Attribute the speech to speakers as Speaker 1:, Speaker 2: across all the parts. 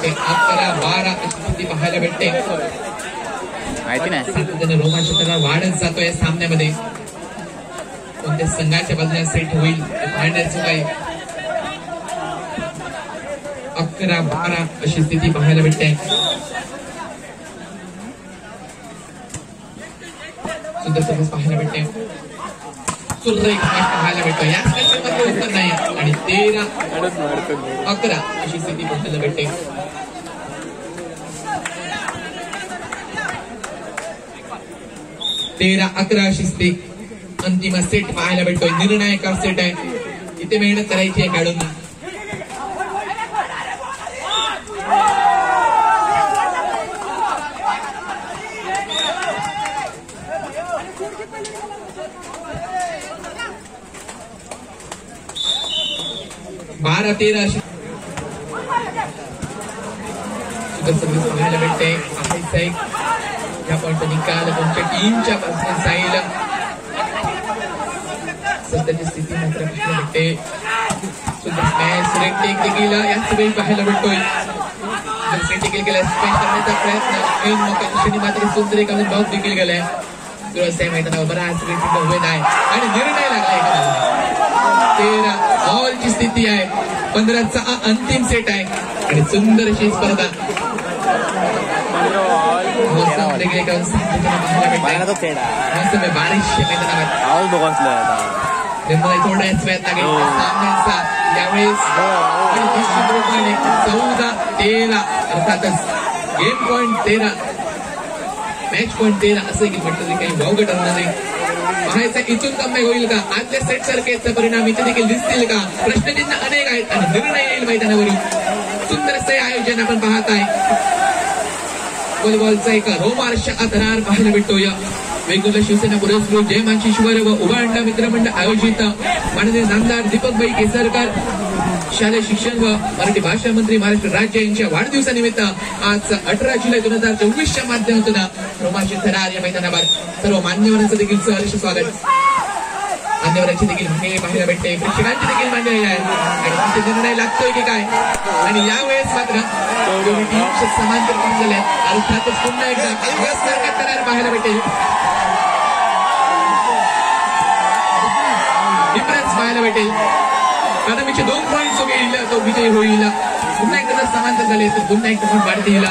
Speaker 1: 11-12 स्थिती पाहायला भेटते.
Speaker 2: माहिती नाही
Speaker 1: रोमांचकता वाढत जातो या सामन्यामध्ये. कोणत्या संघाच्या बाजूने सेट होईल पाहण्याचं काय. 11-12 अशी स्थिती पाहायला भेटते. सुंदर सर्विस पाहायला भेटते. सुरेख मॅच पाहायला भेटतो. या स्पर्धेमध्ये उत्तर नाही आणि 13-11 अशी स्थिती पाहायला भेटते. 13-11 अशी स्थिती. अंतिम सेट पाहायला भेटतोय. निर्णायक सेट आहे. इथे मेहनत करायची आहे खेळाडूंना. बारा 13 अशी सुंदर सर्विस पाहायला भेटते. या पॉइंट निकाल तुमच्या टीमच्या बाजूने जाईल. सध्याची स्थिती मात्र पाहायला भेटते. सुंदर स्मॅश रेट टेक देखील याच वेळी पाहायला भेटतोय. सेट देखील केला. स्मॅश करण्याचा प्रयत्न ऐन मोक्याच्या क्षणी मात्र सुंदर एक बॉक्स देखील गेलाय. मैदानावर बराच वेळ उभे आहे आणि निर्णय लागलाय. 13 ऑलची स्थिती आहे. 15चा अंतिम सेट आहे आणि सुंदर अशी स्पर्धा. थोड्याच वेळात लागेल सामन्यांचा यावेळेस. 14-13 अर्थातच गेम पॉइंट 13 मॅच पॉइंट 13 असं म्हटलं काही वावगं ठरणार नाही. पाहायचं इथून कमी होईल का. आजच्या सेट सारखेचा परिणाम इथे देखील दिसतील का. प्रश्नचिन्ह अनेक आहेत आणि निर्णय येईल मैदानावरून. सुंदर असे आयोजन आपण पाहत आहे. व्हॉलीबॉलचा एक रोमांचक थरार पाहायला भेटतोय. वेगवेगळ्या शिवसेना पुरस्कृत जयमानशिश्वर व उभांडा मित्रमंडळ आयोजित माननीय नामदार दीपकभाई केसरकर शालेय शिक्षण व मराठी भाषा मंत्री महाराष्ट्र राज्य यांच्या वाढदिवसानिमित्त आज 18 जुलै 2024च्या माध्यमातून रोमांचक थरार या मैदानावर सर्व मान्यवरांचं देखील सहर्ष स्वागत. मान्यवरांची देखील मागणी पाहायला भेटते. प्रेक्षकांची देखील मागणी आहे आणि निर्णय लागतोय की काय. आणि यावेळेस मात्र समांतर काम झाले. अर्थातच पुन्हा एकदा थरार पाहायला भेटेल. डिफरन्स पाहायला भेटेल. प्रथमेचे 2 पॉईंट घेईल तो विजय होईल. पुन्हा एकदा जर समांतर झाले तर पुन्हा एकदा पॉईंट वाढतील.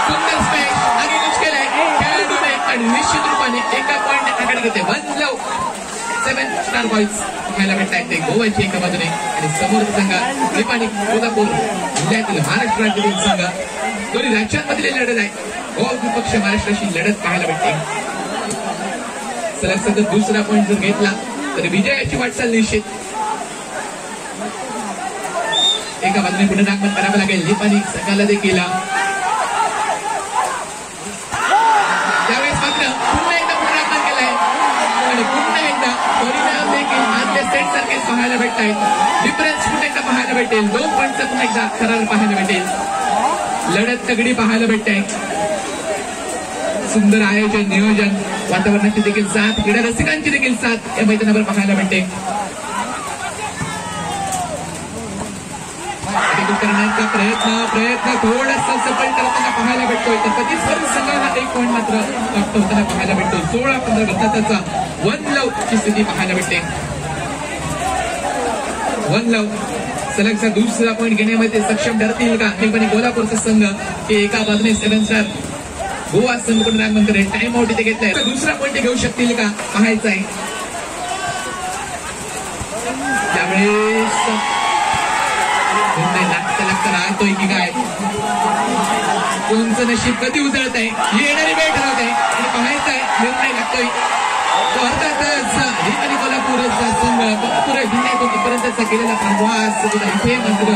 Speaker 1: सुंदर स्मॅश आणि मुश्किल आहे खेळाडूने आणि निश्चित रूपाने एका पॉईंट आकडे घेते. 1-7 स्टार बॉईज पाहायला भेटतात. ते गोव्याची एका बाजूने आणि समोर संघ निपाणी कोल्हापूर जिल्ह्यातील महाराष्ट्र राज्यातील संघ. दोन्ही राज्यांमधील लढत आहे. गोवा विपक्ष महाराष्ट्राशी लढत पाहायला भेटते. सलग सतत दुसरा पॉईंट जर घेतला तर विजयाची वाटचाल निश्चित. एका बाजूने पुनरागमन करावं लागेल निपाणी संघाला देखील. त्यावेळेस मात्र पुन्हा एकदा पुनरागमन केलंय आणि पुन्हा एकदा परिणाम देखील आजच्या सेट सारखेच पाहायला भेटत आहेत. डिफरन्स पुन्हा एकदा पाहायला भेटेल. 2 पॉईंटचा पुन्हा एकदा थरार पाहायला भेटेल. लढत तगडी पाहायला भेटते. सुंदर आयोजन नियोजन वातावरणाची देखील साथ क्रीडा रसिकांची देखील साथ या मैदानावर पाहायला भेटते. करण्याचा प्रयत्न थोडासा सफल करताना पाहायला भेटतोय. तर प्रतिस्पर्धी संघाला 1 पॉईंट मात्र प्राप्त होताना पाहायला भेटतो. 16-15 गटाचा 1 लव ची स्थिती पाहायला भेटते. 1 लव सलगचा दुसरा पॉईंट घेण्यामध्ये सक्षम ठरतील का निपाणी कोल्हापूरचा संघ. हे एका बाजूने 7 स्टार गोवा संघ पुनरागमन करेल. टाइम आउट इथे घेतलाय. दुसरा पॉईंट घेऊ शकतील का पाहायचं आहे. त्यावेळेस लागता राहतोय की काय. कोणचं नशीब कधी उजळत आहे येणारी वेळ ठरवत आहे आणि पाहायचं आहे निर्णय लागतोय. अर्थातच निपाणी कोल्हापूरचा संघ पुरे जिल्ह्यातून पर्यंतचा केलेला प्रवास इथे मात्र